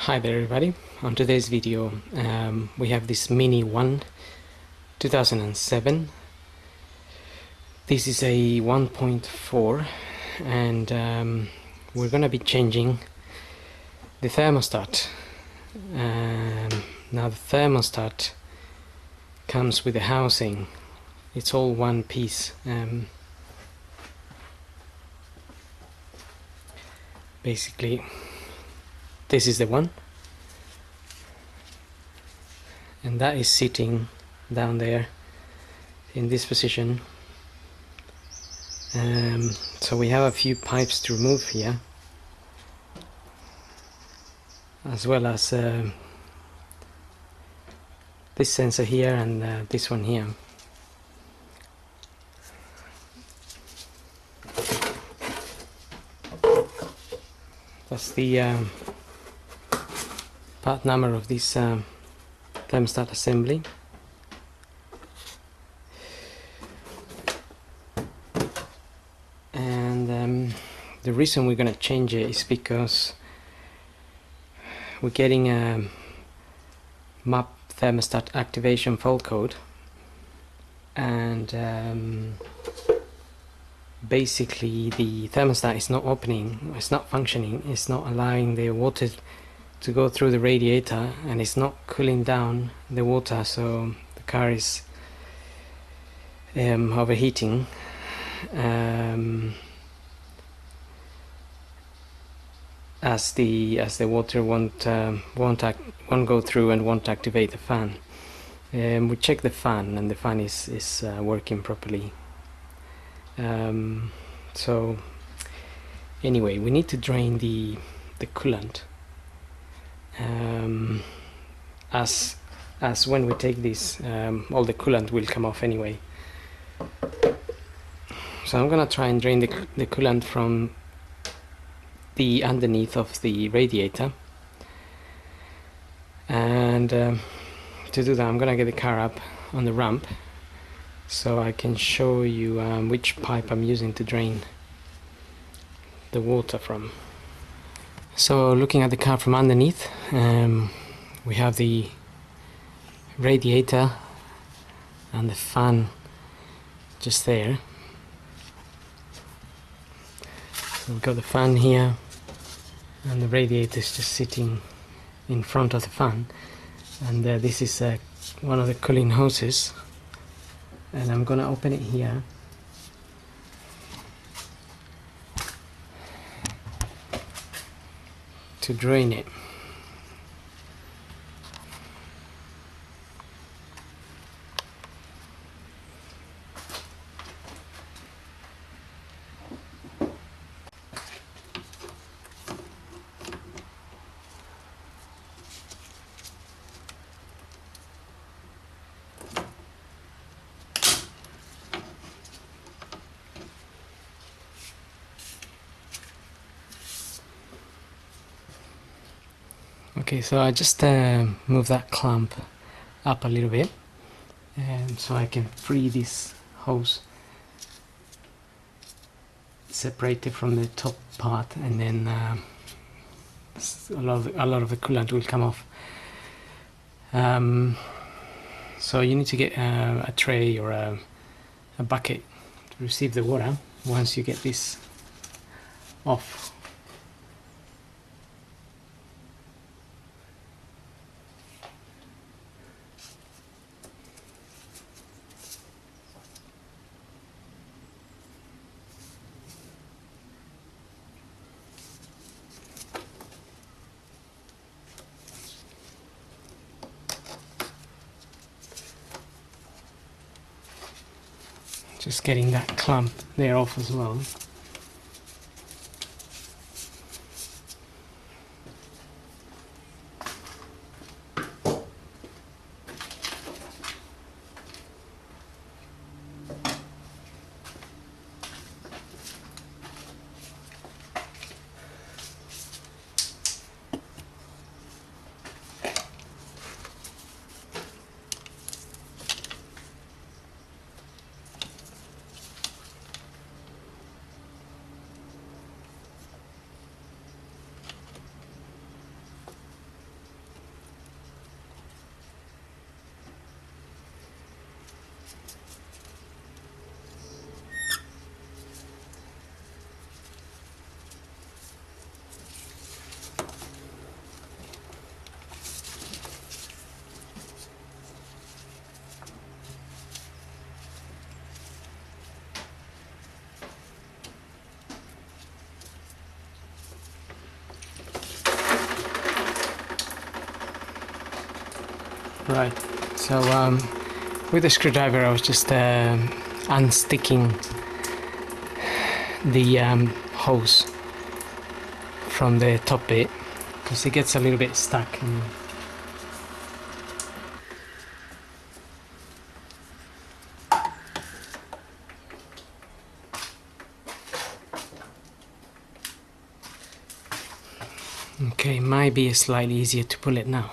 Hi there everybody. On today's video we have this Mini 1 2007. This is a 1.4 and we're gonna be changing the thermostat. Now the thermostat comes with the housing. It's all one piece. Basically this is the one, and that is sitting down there in this position. So we have a few pipes to remove here, as well as this sensor here and this one here. That's the part number of this thermostat assembly. And the reason we're going to change it is because we're getting a MAP thermostat activation fault code, and basically the thermostat is not opening, it's not functioning, it's not allowing the water to go through the radiator, and it's not cooling down the water, so the car is overheating. As the water won't go through and won't activate the fan. We checked the fan, and the fan is working properly. So anyway, we need to drain the coolant. As when we take this, all the coolant will come off anyway. So I'm gonna try and drain the coolant from the underneath of the radiator, and to do that I'm gonna get the car up on the ramp so I can show you which pipe I'm using to drain the water from. So looking at the car from underneath, we have the radiator and the fan just there. So we've got the fan here, and the radiator is just sitting in front of the fan, and this is one of the cooling hoses, and I'm gonna open it here. To drain it. Okay, so I just move that clamp up a little bit, so I can free this hose, separate it from the top part, and then a lot of the coolant will come off. So you need to get a tray or a bucket to receive the water once you get this off. Just getting that clamp there off as well. inside. So with the screwdriver I was just unsticking the hose from the top bit, because it gets a little bit stuck. Okay, might be slightly easier to pull it now.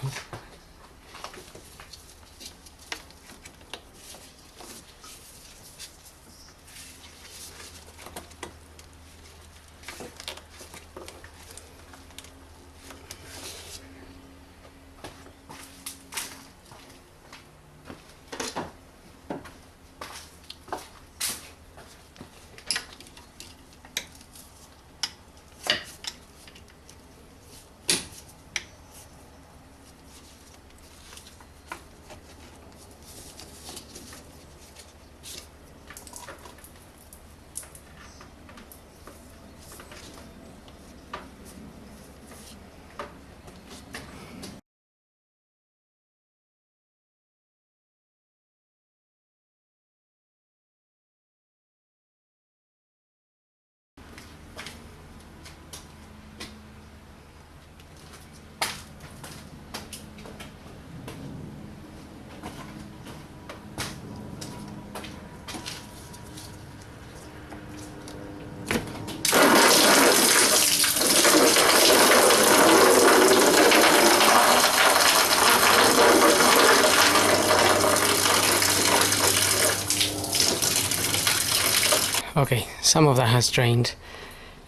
Okay, some of that has drained.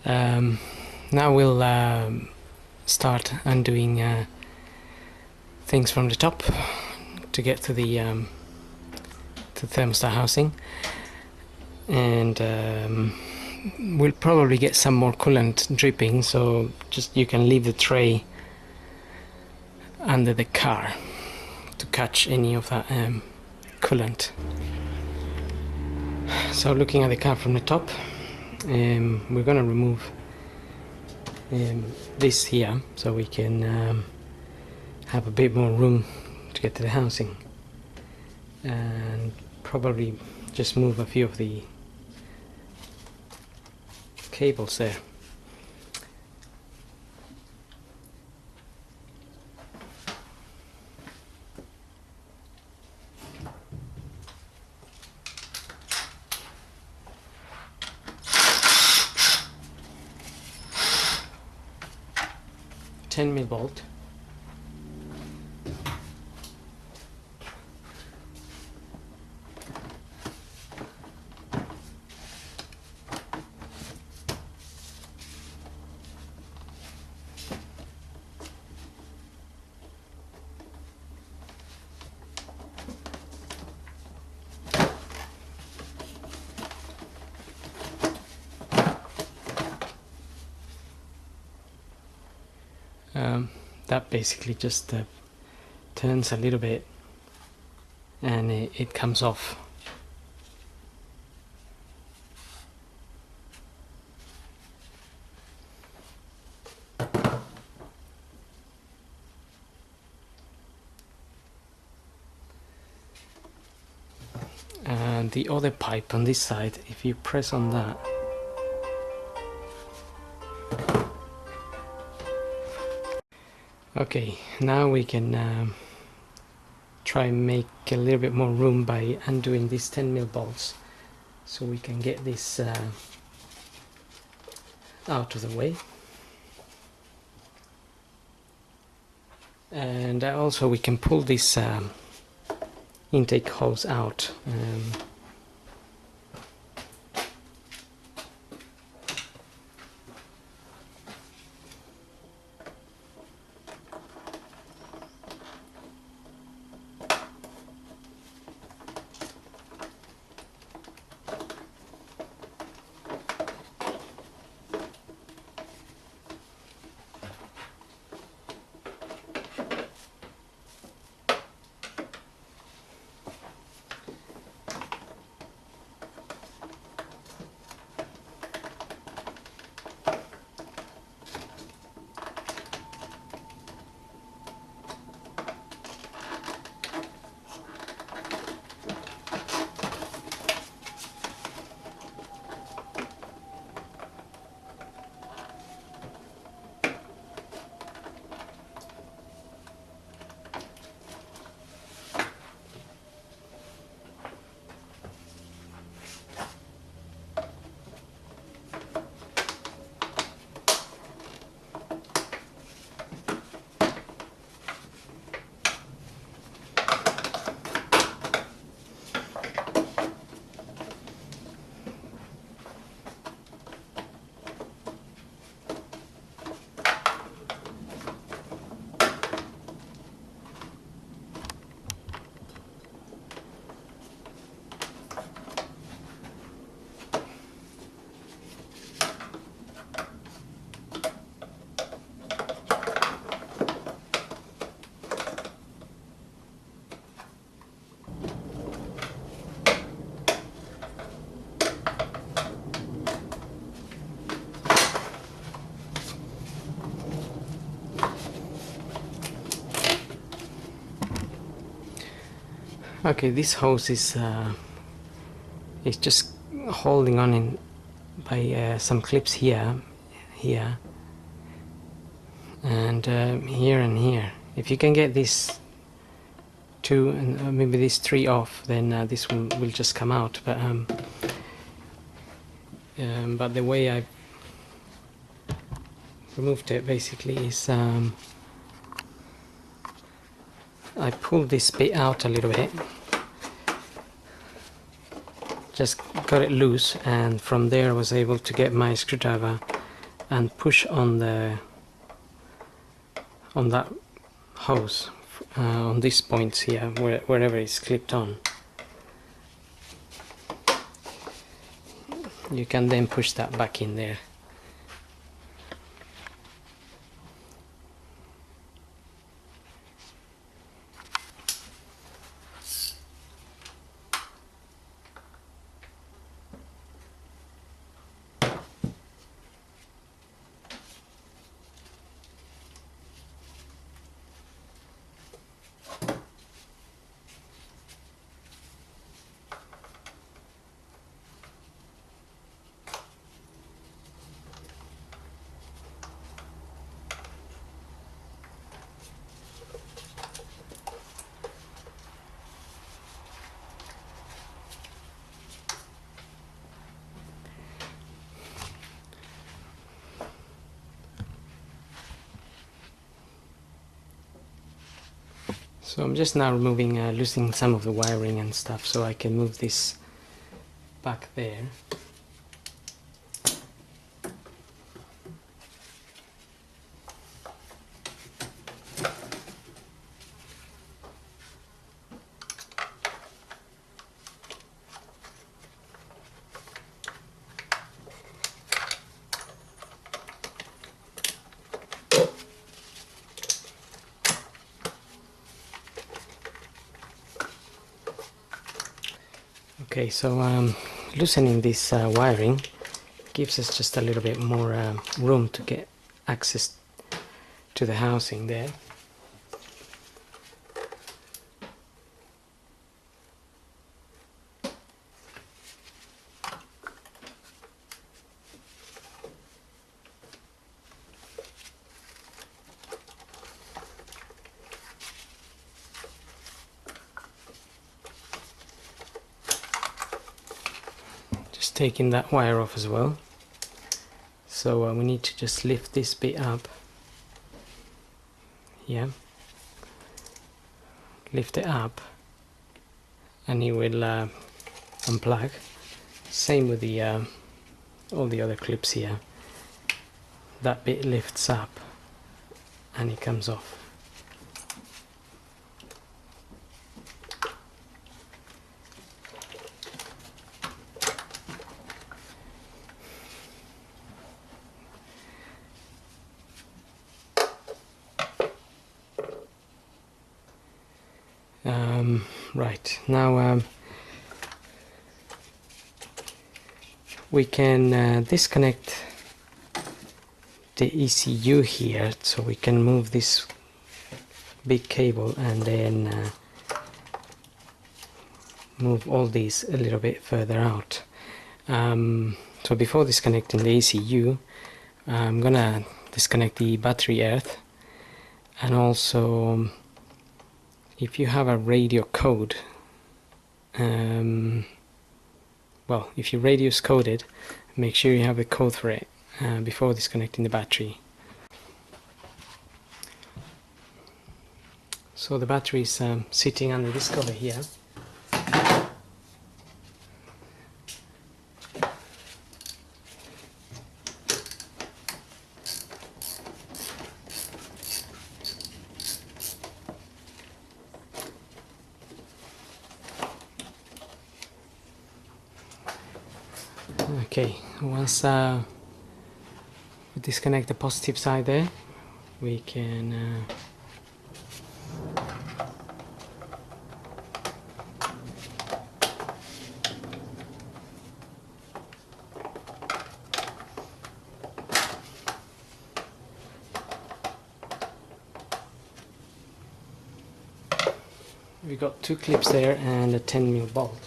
Now we'll start undoing things from the top to get to the thermostat housing, and we'll probably get some more coolant dripping, so just you can leave the tray under the car to catch any of that coolant. So looking at the car from the top, we're going to remove this here so we can have a bit more room to get to the housing, and probably just move a few of the cables there. $10mm bolt. That basically just turns a little bit and it comes off. And the other pipe on this side, if you press on that, okay, now we can try and make a little bit more room by undoing these 10mm bolts, so we can get this out of the way. And also we can pull this intake hose out. Okay, this hose is just holding on in by some clips here, and here and here. If you can get this two and maybe these three off, then this will just come out. But the way I removed it basically is I pulled this bit out a little bit, just got it loose, and from there I was able to get my screwdriver and push on that hose on these points here, wherever it's clipped on. You can then push that back in there. So I'm just now removing, loosening some of the wiring and stuff, so I can move this back there. Okay, so loosening this wiring gives us just a little bit more room to get access to the housing there. Taking that wire off as well, so we need to just lift this bit up, lift it up, and it will unplug. Same with the all the other clips here. That bit lifts up and it comes off. Right, now we can disconnect the ECU here, so we can move this big cable and then move all these a little bit further out. So before disconnecting the ECU, I'm gonna disconnect the battery earth, and also if you have a radio code, well, if your radio is coded, make sure you have a code for it before disconnecting the battery. So the battery is sitting under this cover here. Okay, once we disconnect the positive side there, we can we got 2 clips there and a 10mm bolt.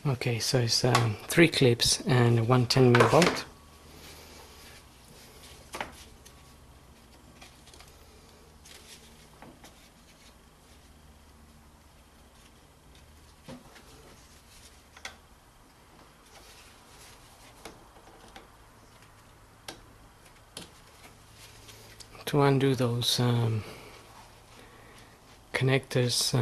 Okay, so it's 3 clips and one 10mm bolt. To undo those connectors,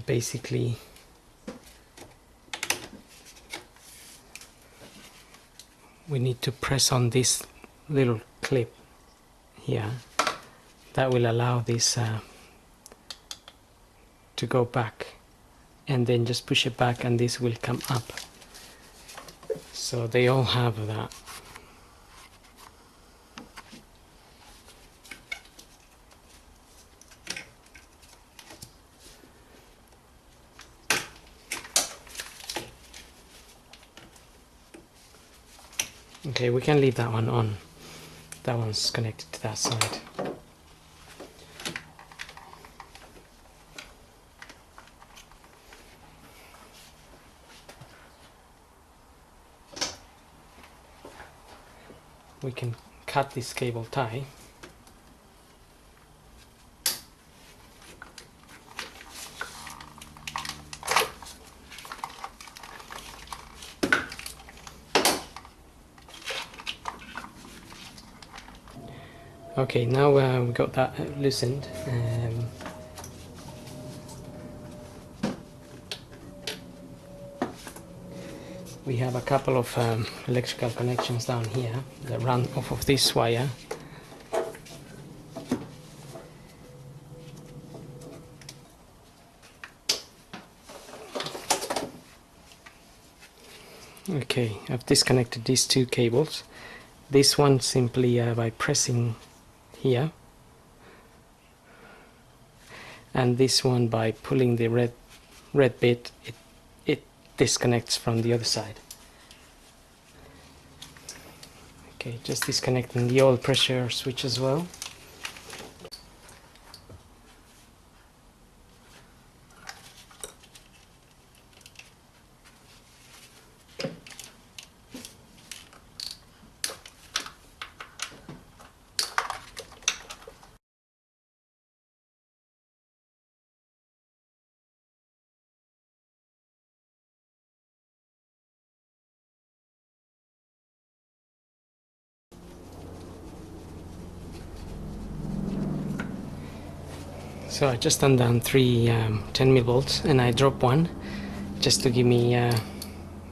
basically we need to press on this little clip here. That will allow this to go back, and then just push it back and this will come up. So they all have that. Okay, we can leave that one on. That one's connected to that side. We can cut this cable tie. Okay, now we got that loosened. We have a couple of electrical connections down here that run off of this wire. Okay, I've disconnected these 2 cables. This one simply by pressing here, and this one by pulling the red bit, it disconnects from the other side. Okay, just disconnecting the oil pressure switch as well. So I just undone 3 10mm bolts, and I dropped one just to give me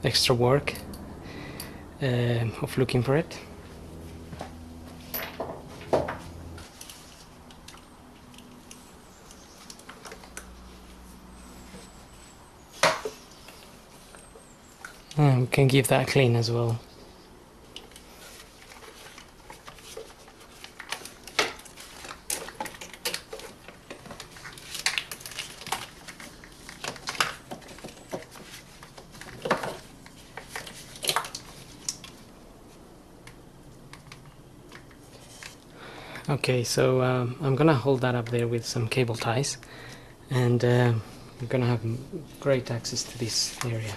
extra work of looking for it. And we can give that a clean as well. Okay, so I'm gonna hold that up there with some cable ties, and we're gonna have great access to this area.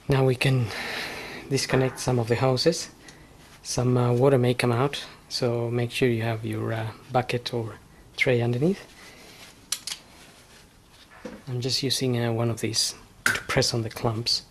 Now we can disconnect some of the hoses. Some water may come out, so make sure you have your bucket or tray underneath. I'm just using one of these to press on the clumps.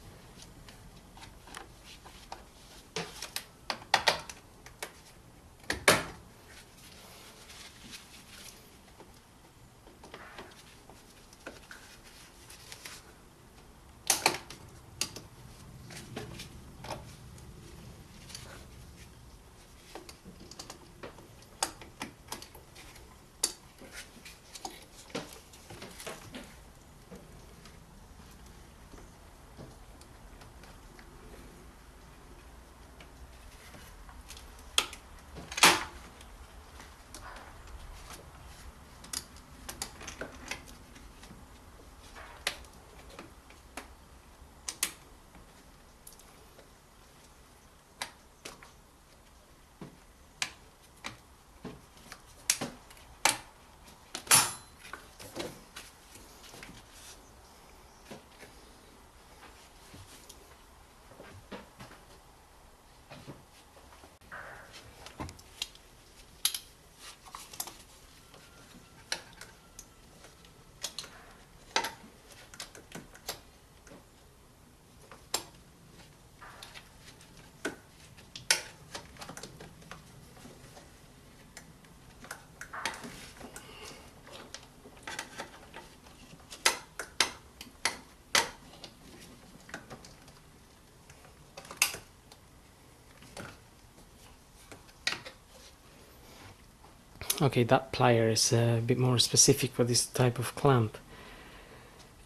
Okay, that plier is a bit more specific for this type of clamp.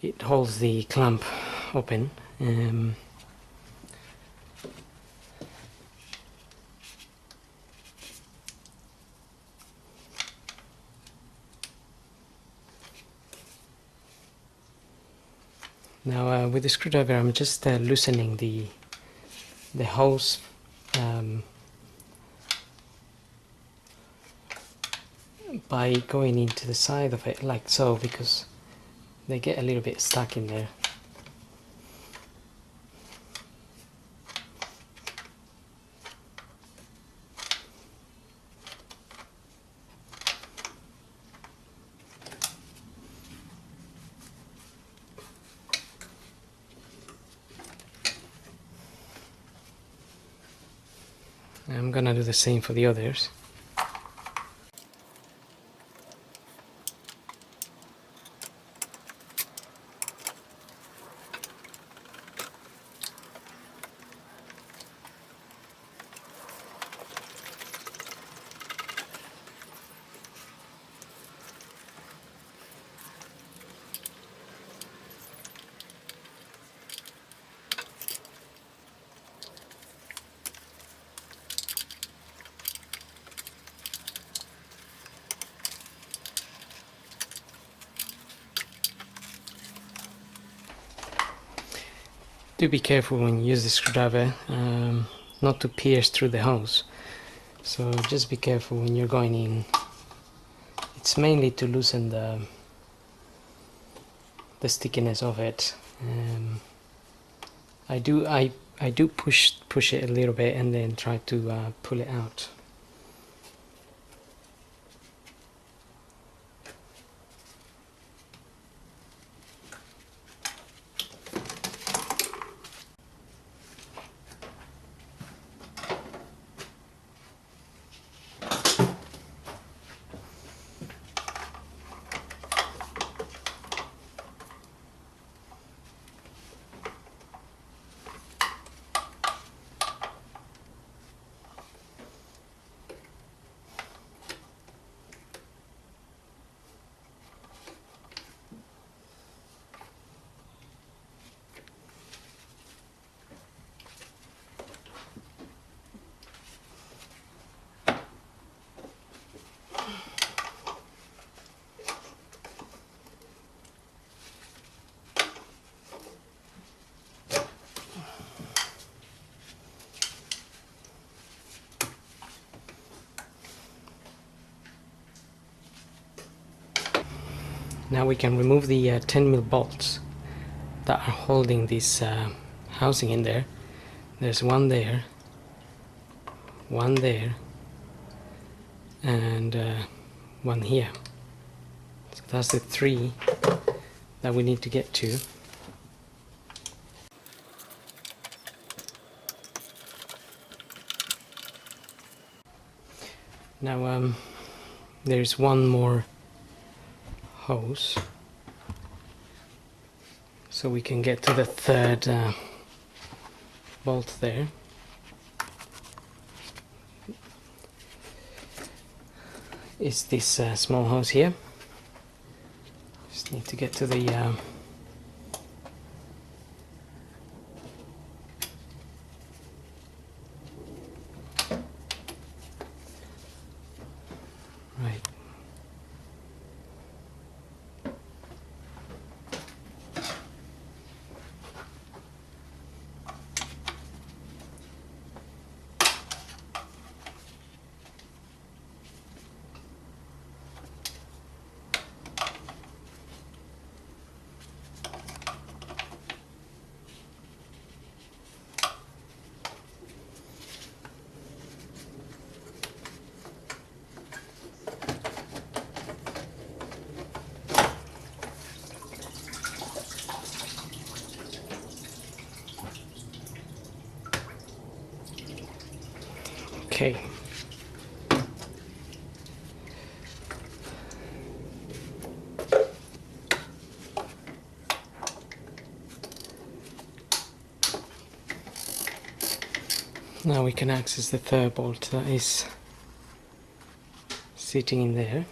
It holds the clamp open. Now with the screwdriver I'm just loosening the hose by going into the side of it like so, because they get a little bit stuck in there. I'm gonna do the same for the others. Do be careful when you use the screwdriver not to pierce through the hose. So just be careful when you're going in. It's mainly to loosen the stickiness of it. I do push it a little bit and then try to pull it out. Now we can remove the 10mm bolts that are holding this housing in there. There's one there, and one here. So that's the 3 that we need to get to. Now there's one more hose, so we can get to the 3rd bolt there. Is this small hose here. Just need to get to the right. Okay. Now we can access the 3rd bolt that is sitting in there.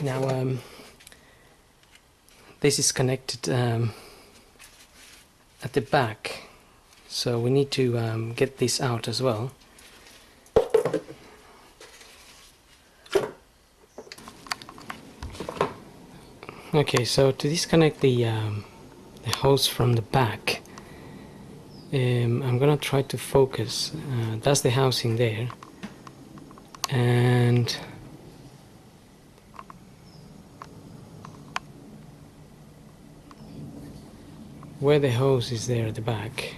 Now this is connected at the back, so we need to get this out as well. Okay, so to disconnect the hose from the back, I'm gonna try to focus. That's the housing there, and where the hose is there at the back.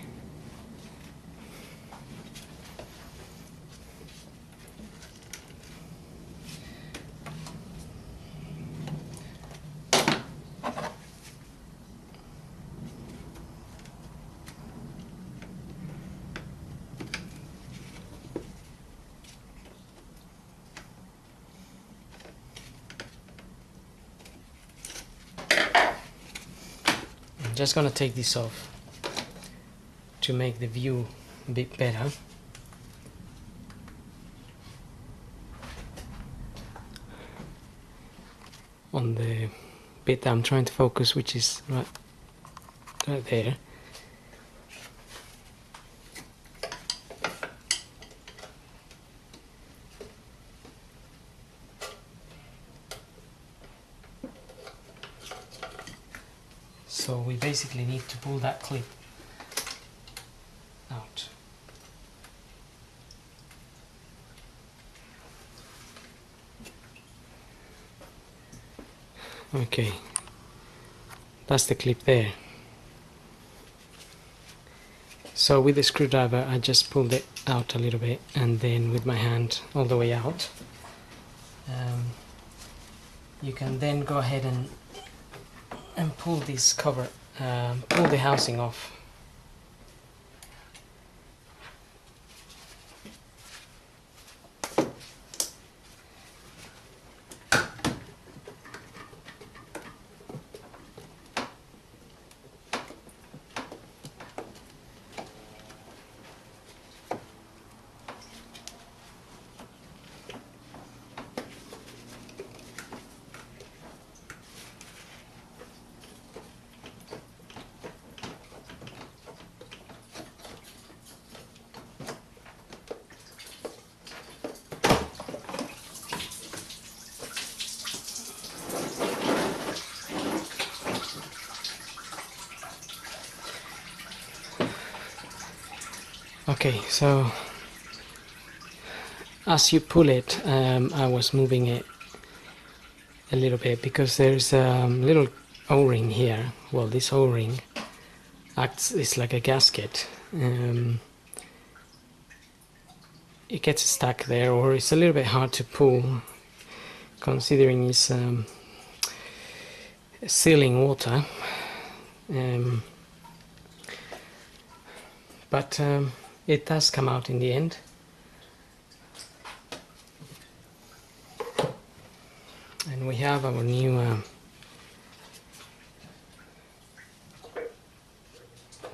Just gonna take this off to make the view a bit better. On the bit that I'm trying to focus, which is right there. So we basically need to pull that clip out. Okay, that's the clip there. So with the screwdriver I just pulled it out a little bit, and then with my hand all the way out. You can then go ahead and pull this cover, pull the housing off. Okay, so as you pull it, I was moving it a little bit because there's a little O-ring here. Well, this O-ring acts, it's like a gasket. It gets stuck there, or it's a little bit hard to pull considering it's sealing water, but it does come out in the end. And we have our new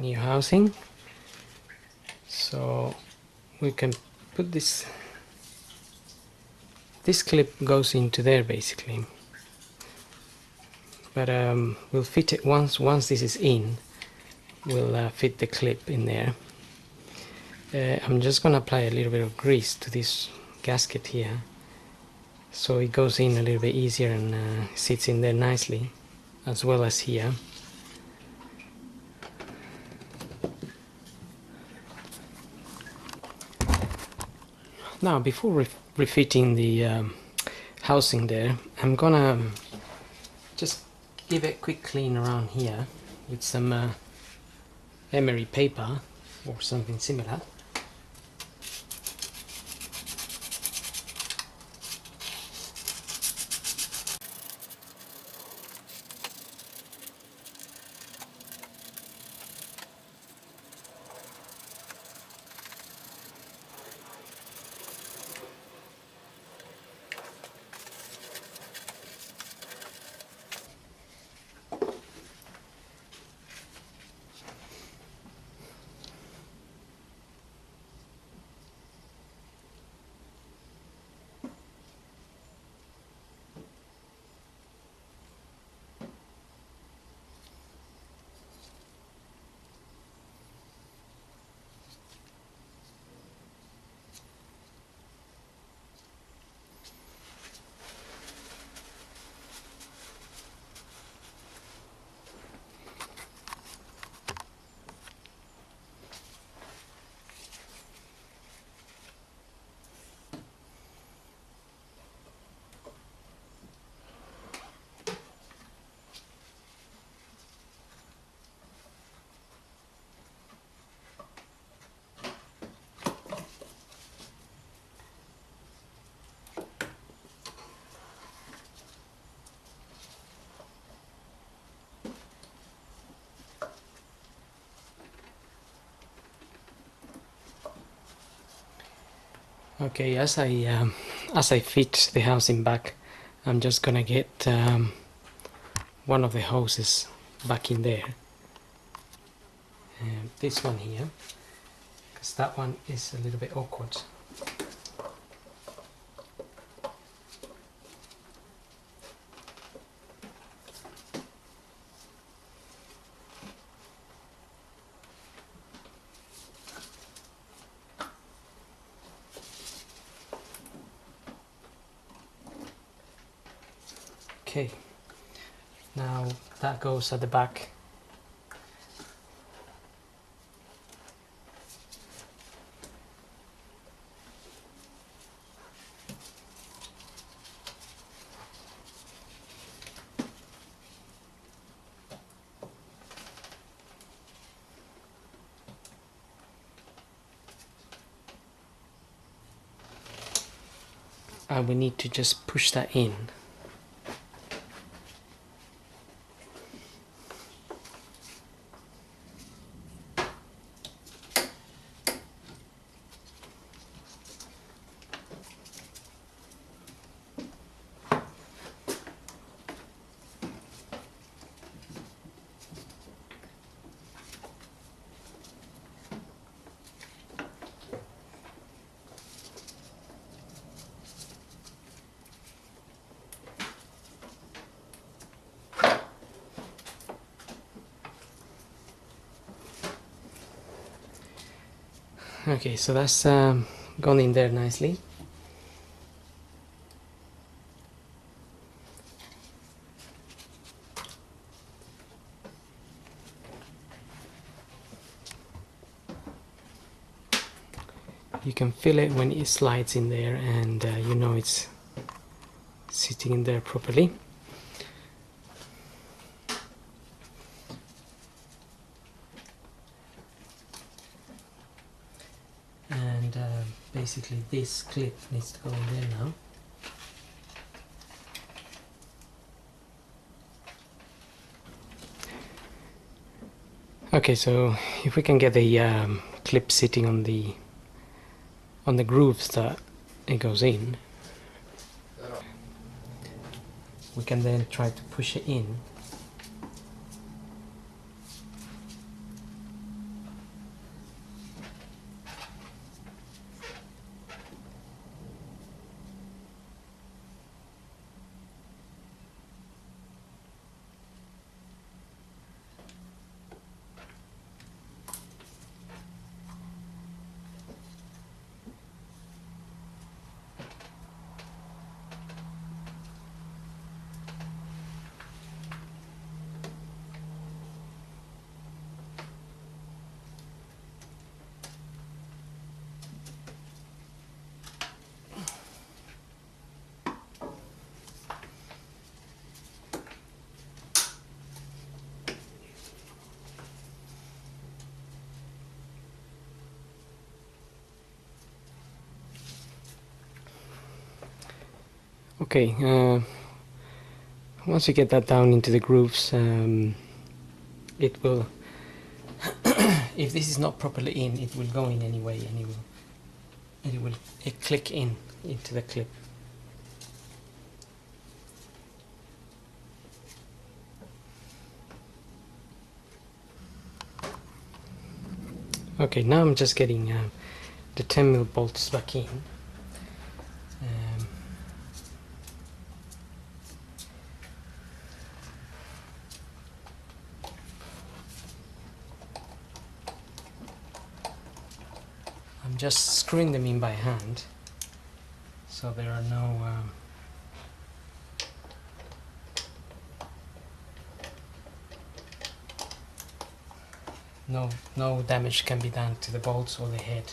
new housing, so we can put this clip goes into there basically, but we'll fit it once this is in. We'll fit the clip in there. I'm just gonna apply a little bit of grease to this gasket here, so it goes in a little bit easier and sits in there nicely, as well as here. Now, before refitting the housing there, I'm gonna just give it a quick clean around here with some emery paper or something similar. Okay, as I fit the housing back, I'm just gonna get one of the hoses back in there. This one here, because that one is a little bit awkward. Okay, now that goes at the back. And we need to just push that in. Okay, so that's gone in there nicely. You can feel it when it slides in there, and you know it's sitting in there properly. And basically this clip needs to go in there now. Okay, so if we can get the clip sitting on the grooves that it goes in, we can then try to push it in. Okay, once you get that down into the grooves, it will, if this is not properly in, it will go in anyway, and it will click in into the clip. Okay, now I'm just getting the 10mm bolts back in. I'm just screwing them in by hand, so there are no damage can be done to the bolts or the head.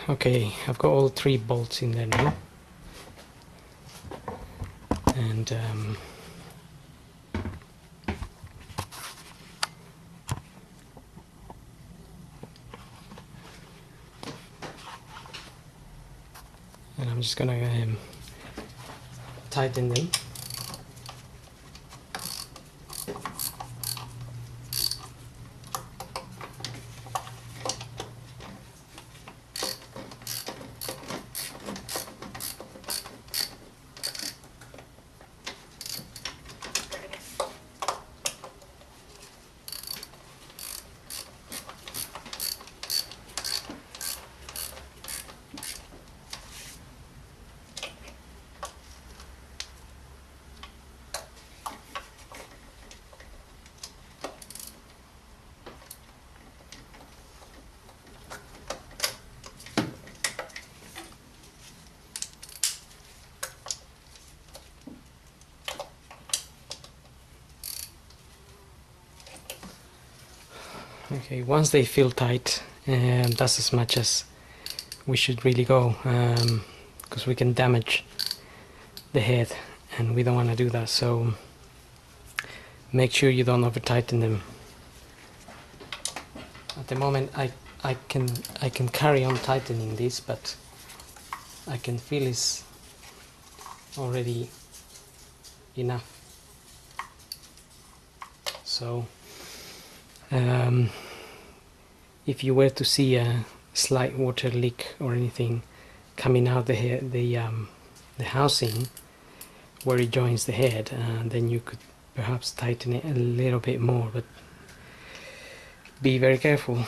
Okay, I've got all 3 bolts in there now, and I'm just gonna tighten them. Okay, once they feel tight, that's as much as we should really go, because we can damage the head, and we don't want to do that. So make sure you don't over tighten them. At the moment, I can carry on tightening this, but I can feel it's already enough. So if you were to see a slight water leak or anything coming out the housing where it joins the head, then you could perhaps tighten it a little bit more, but be very careful.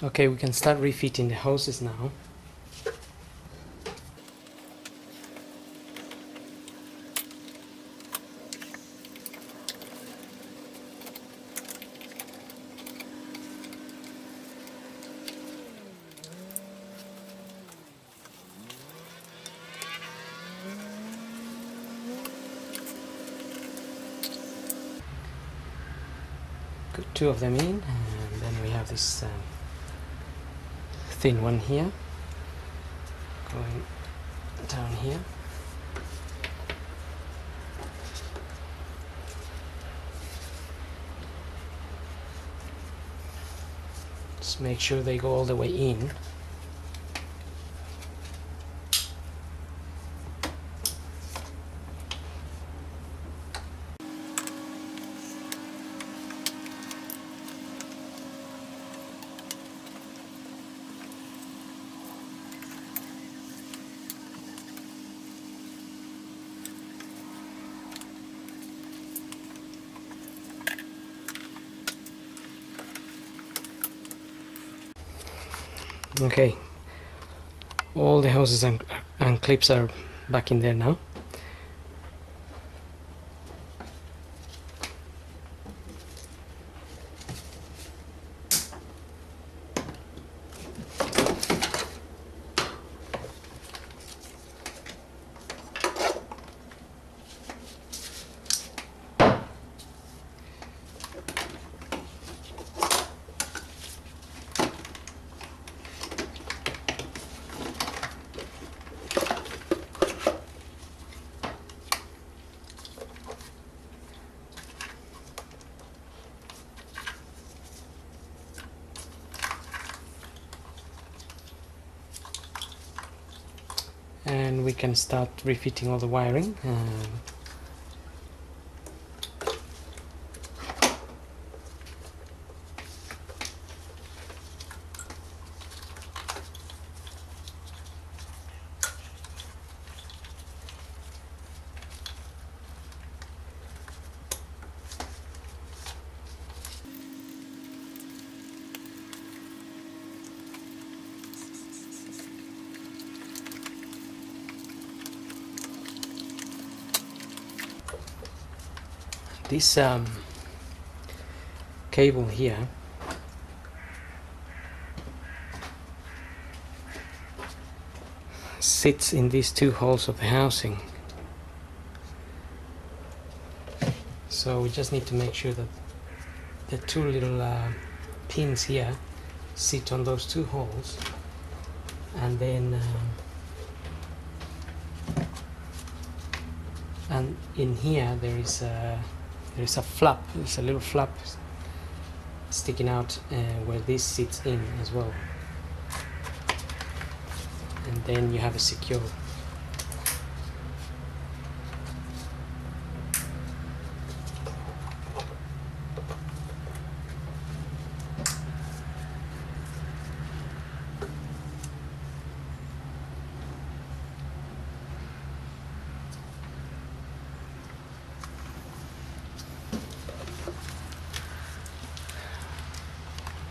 Okay, we can start refitting the hoses now. Put two of them in, and then we have this thin one here going down here. Just make sure they go all the way in. Okay, all the hoses and clips are back in there now. And we can start refitting all the wiring. This cable here sits in these two holes of the housing, so we just need to make sure that the two little pins here sit on those two holes, and then and in here there is a flap. There's a little flap sticking out where this sits in as well, and then you have a secure.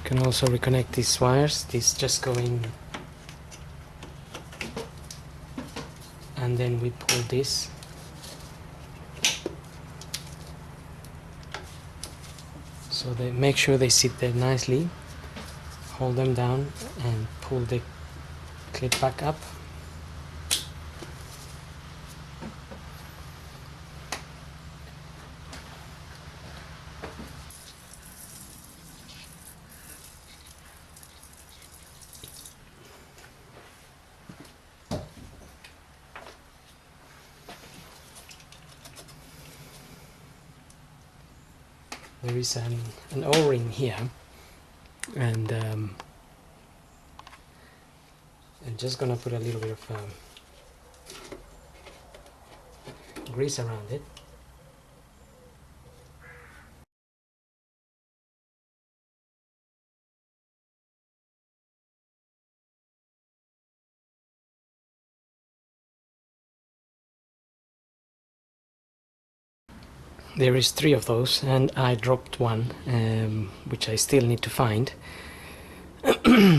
You can also reconnect these wires. These just go in, and then we pull this. So they make sure they sit there nicely. Hold them down and pull the clip back up. There is an O-ring here, and I'm just gonna put a little bit of grease around it. There is 3 of those, and I dropped one, which I still need to find.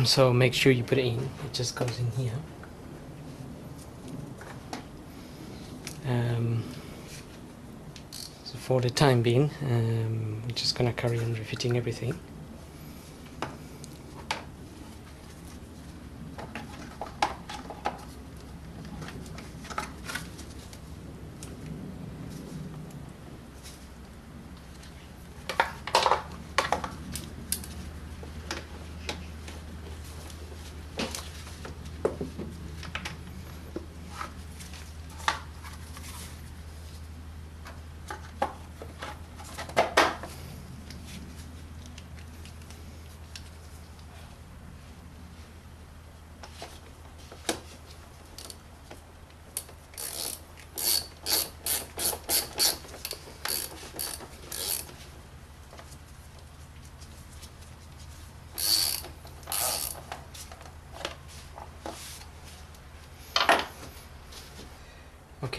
So make sure you put it in. It just goes in here. So for the time being, we're just gonna carry on refitting everything.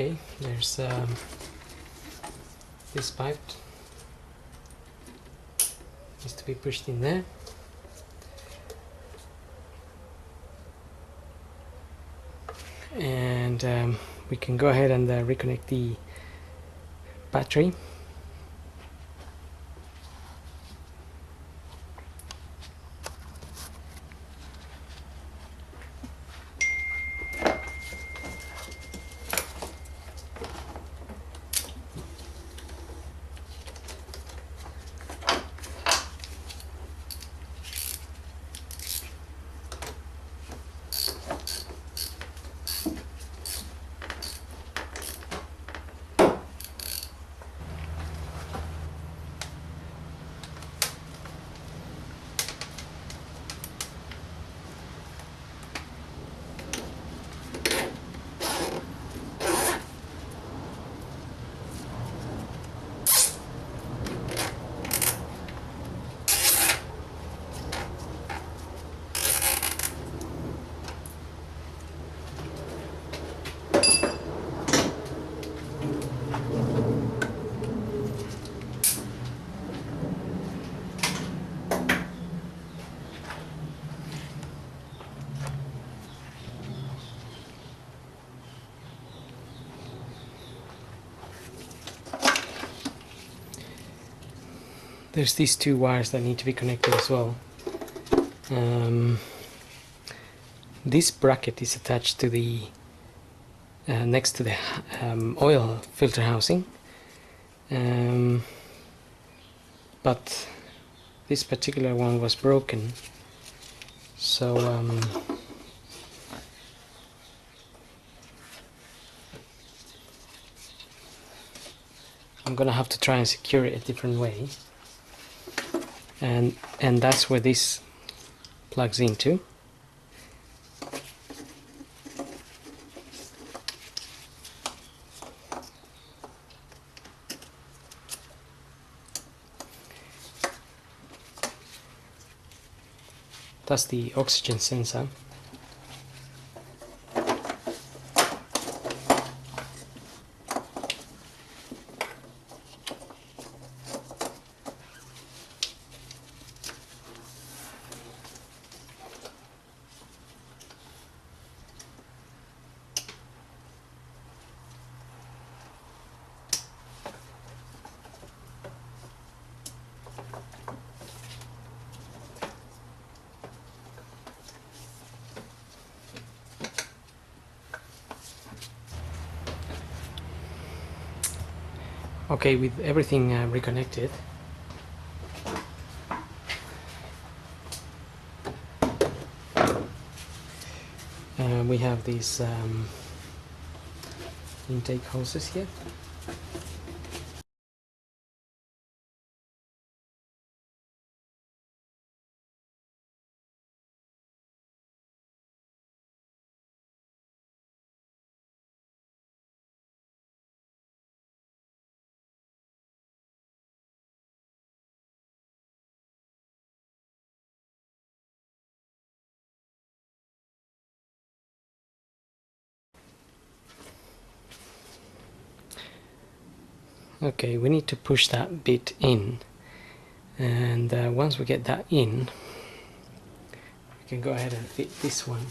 Okay, there's this pipe needs to be pushed in there. And we can go ahead and reconnect the battery. There's these two wires that need to be connected as well. This bracket is attached to the next to the oil filter housing, but this particular one was broken, so I'm gonna have to try and secure it a different way, and that's where this plugs into. That's the oxygen sensor. Okay, with everything reconnected, we have these intake hoses here. Okay, we need to push that bit in, and once we get that in, we can go ahead and fit this one.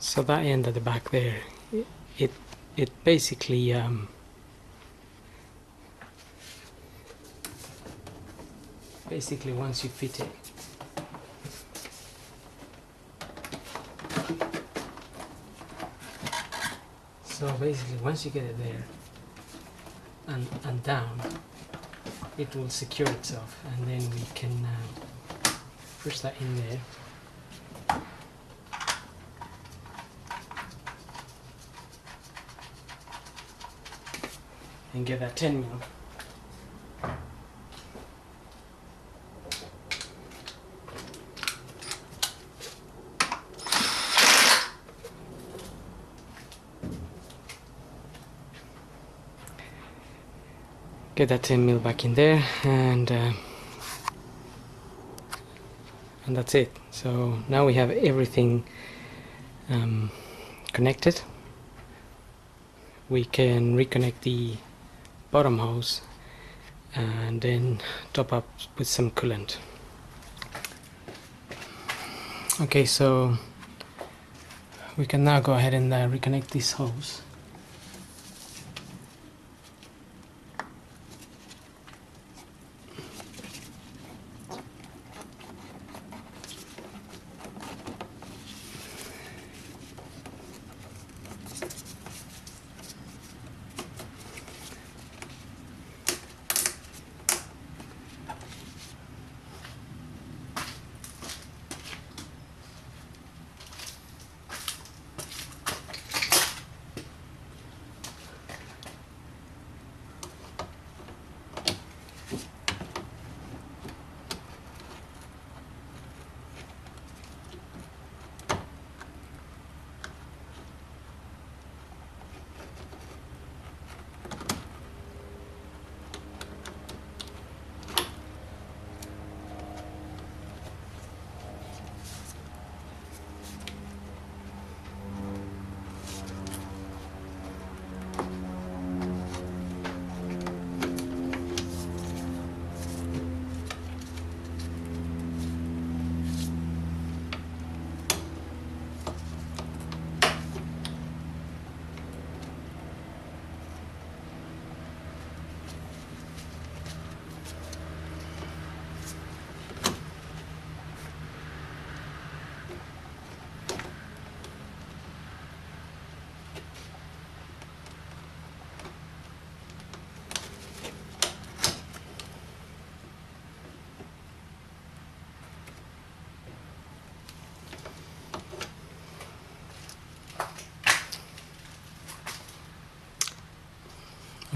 So that end at the back there, it basically once you fit it, So basically once you get it there and down, it will secure itself, and then we can push that in there. And get that 10 mil. Get that 10 mil back in there, and that's it. So now we have everything connected. We can reconnect the bottom hose and then top up with some coolant. Okay, so we can now go ahead and reconnect this hose.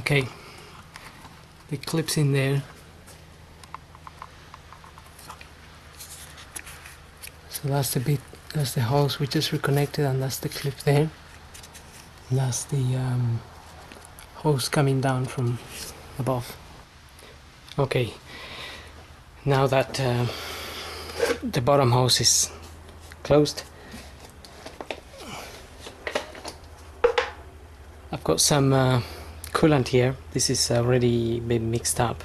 Okay, the clip's in there. So that's the bit, that's the hose we just reconnected, and that's the clip there. And that's the hose coming down from above. Okay, now that the bottom hose is closed, I've got some coolant here. This is already been mixed up.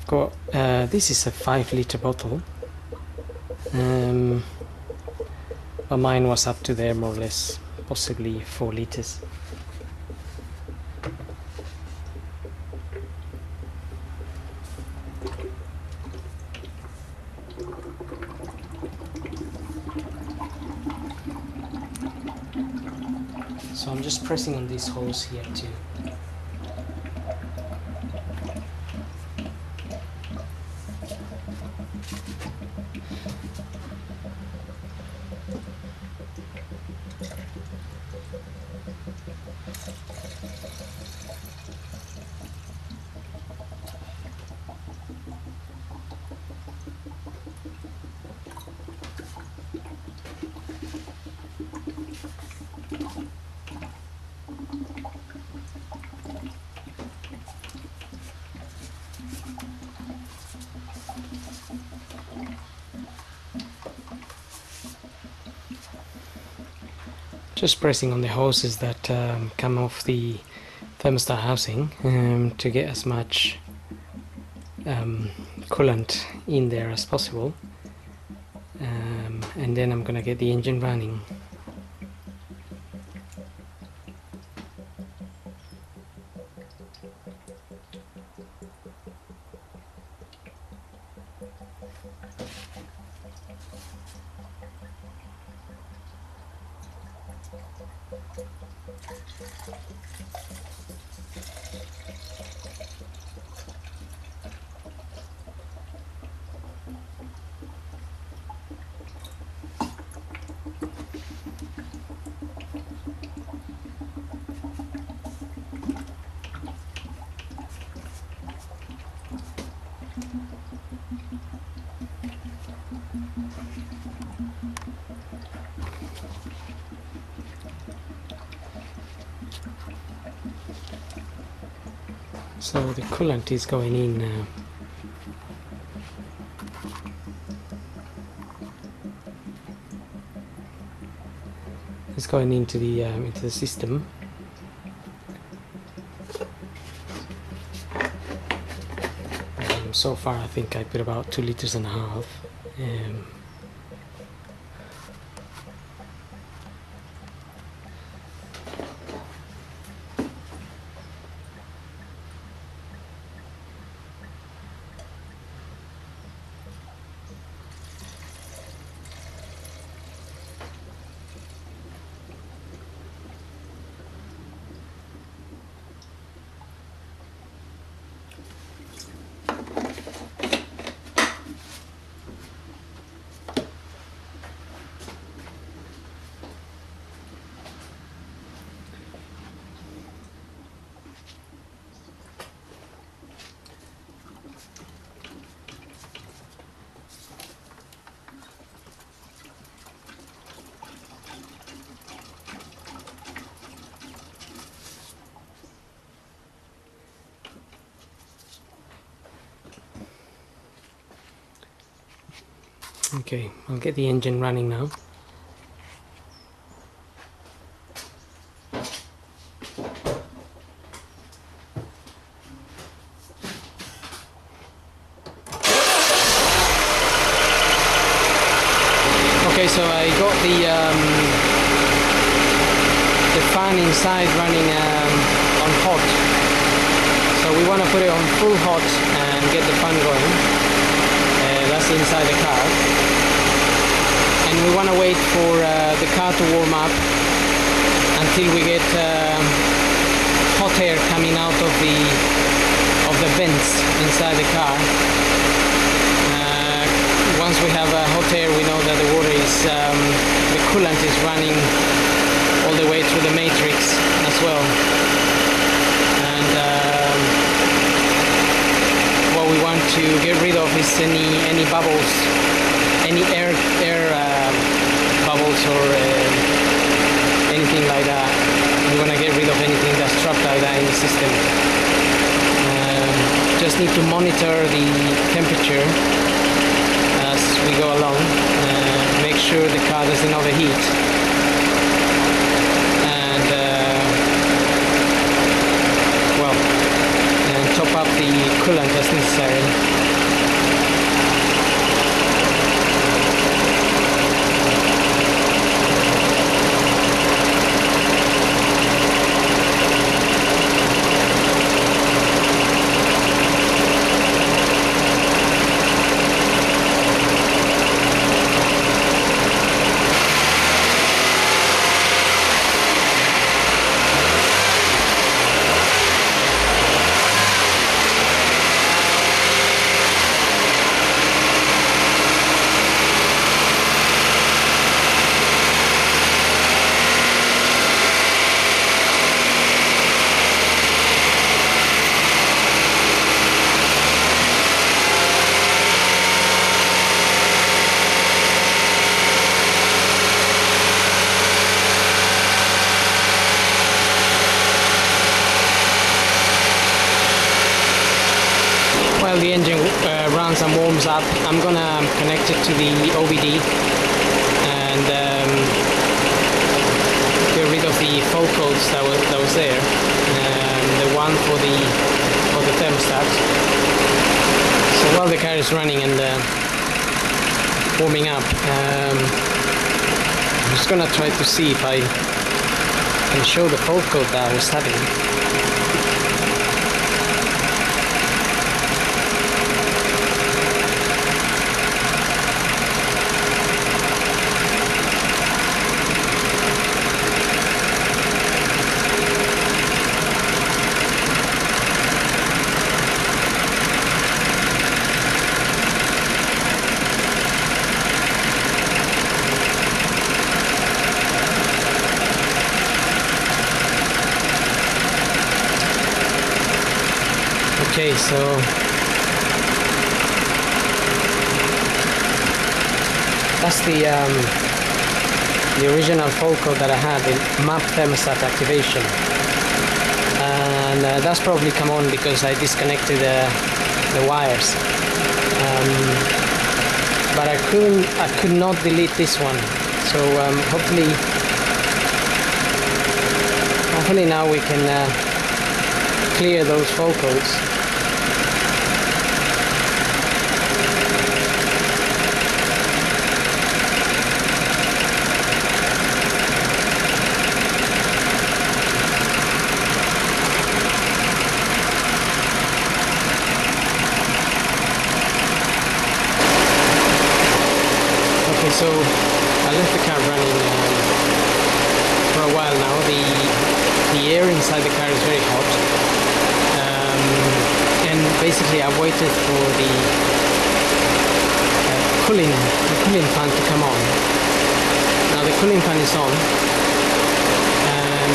Got this is a 5-liter bottle, but mine was up to there more or less, possibly 4 liters. So I'm just pressing on this hose here too. Just pressing on the hoses that come off the thermostat housing to get as much coolant in there as possible, and then I'm gonna get the engine running. So the coolant is going in now. It's going into the system. So far I think I put about 2.5 liters. Okay, I'll get the engine running now. Okay, so I got the fan inside running on hot. So we want to put it on full hot and get the fan going. That's inside the car. And we want to wait for the car to warm up until we get hot air coming out of the vents inside the car. Once we have hot air, we know that the water is the coolant is running all the way through the matrix as well. And what we want to get rid of is any bubbles, any air bubbles or anything like that. We want to get rid of anything that's trapped like that in the system. Just need to monitor the temperature as we go along. Make sure the car doesn't overheat. And top up the coolant as necessary. While the engine runs and warms up, I'm gonna connect it to the OBD and get rid of the fault codes that was there. The one for the thermostat. So while the car is running and warming up, I'm just gonna try to see if I can show the fault code that I was having. Okay, so that's the original fault code that I had, the map thermostat activation, and that's probably come on because I disconnected the wires, but I could not delete this one. So hopefully now we can clear those fault codes. Okay, so I left the car running for a while now. The air inside the car is very hot, and basically I waited for the cooling fan to come on. Now the cooling fan is on, and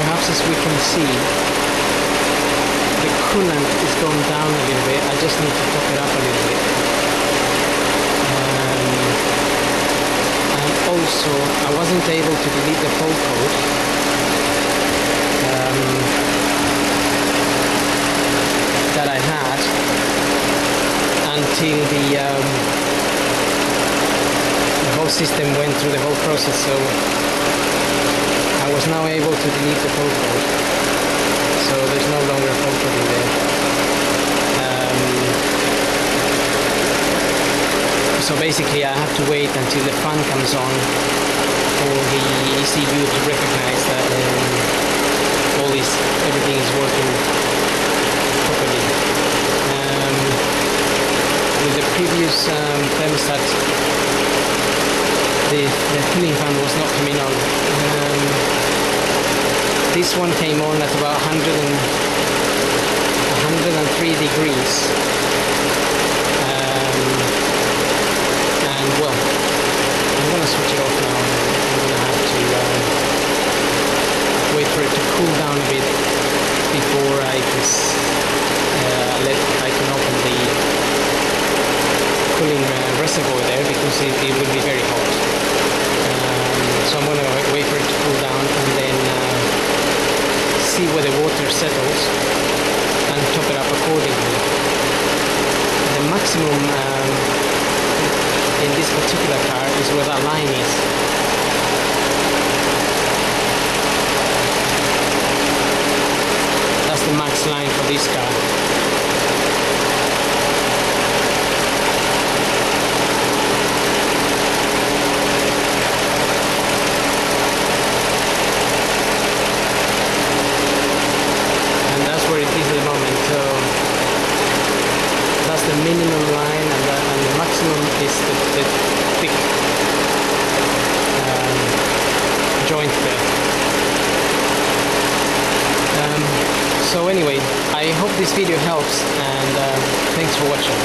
perhaps as we can see, the coolant is going down a little bit. I just need to top it up a little bit. Also, I wasn't able to delete the fault code that I had until the whole system went through the whole process. So I was now able to delete the fault code. So there's no longer a fault code in there. So basically I have to wait until the fan comes on for the ECU to recognize that everything is working properly. With the previous thermostat, the cooling fan was not coming on. This one came on at about 103 degrees. Well, I'm going to switch it off now. I'm going to have to wait for it to cool down a bit before I can open the cooling reservoir there, because it will be very hot. So I'm going to wait for it to cool down and then see where the water settles and top it up accordingly. The maximum in this particular car is where that line is. That's the max line for this car. And that's where it is at the moment. So that's the minimum line, and the maximum is the thick joint there. So anyway, I hope this video helps, and thanks for watching.